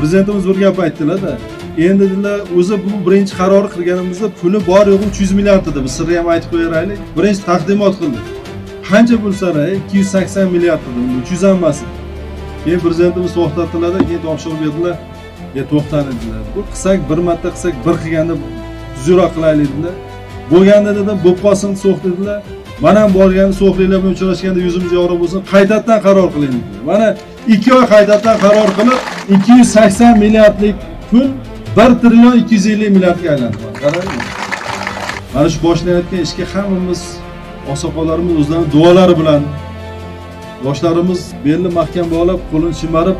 Prezidentimiz bir gap aytdilar-da. Endi dedilar, o'zi bu birinchi qaror qilganimizda puli bor yo'g'i 300 milliard edi. Biz sirni ham aytib qo'yaylik. Birinchi taqdimot qildi. Qancha bo'lsa-da 280 milliard edi. 300 ham emas. Keyin prezidentimiz to'xtatdilar-da, keyin topshiriq berdilar. To'xtan dedilar. Bu qilsak bir marta qilsak bir qilganda tuzroq qilaylik dedilar. Bo'lganda dedim, bo'lib qolsin so'q dedilar. Mana ham borganda so'qliklar bilan uchrashganda yuzimiz yorug' bo'lsin, qaytadan qaror qiling dedilar. Mana 2 oy qaytadan qaror qilib 280 milliardlik pul 1 trillion 250 milliardga aylandi. Qarang. Mana shu boshlanayotgan ishga hammamiz oqsoqollarimiz o'zlarining duolari bilan yoshlarimiz belni mahkam bog'lab, qo'lini chimarib,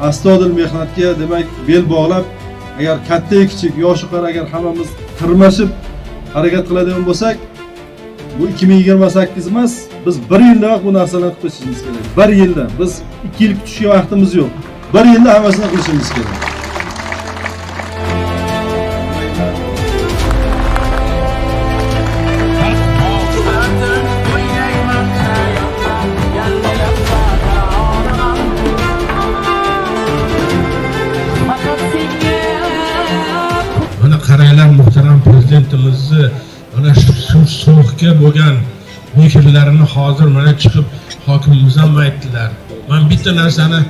astodil mehnatga demak bel bog'lab, agar katta kichik yoshi qari agar hammamiz tirmashib harakat qiladigan bo'lsak, bu 2028 emas, biz 1 yildayoq bu narsalarni qilib chiqishimiz kerak. 1 yilda biz 2 yil kutishga vaqtimiz yo'q. 1 yilda hammasini qilishimiz kerak. Qaranglar, muhtaram prezidentimizni mana shu so'qqa bo'lgan mehrlarini hozir mana chiqib hokimimiz ham aytdilar. Men bitta narsani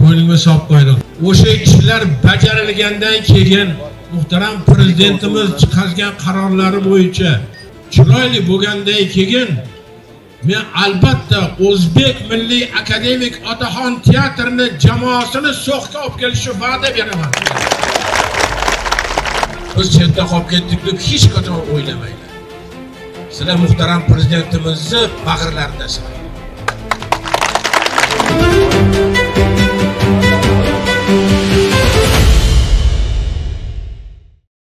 qo'ynimga solib qo'ydim. O'sha ishlar bajarilgandan keyin muhtaram prezidentimiz chiqargan qarorlari bo'yicha chiroyli bo'lgandan keyin men albatta O'zbek Milliy akademik otaxon teatrini jamoasini so'qqa olib kelishga va'da beraman. Biz chetda qolib ketdik deb hech qachon o'ylamaydi. Sizlar muhtaram prezidentimizni bag'rlaridasiz.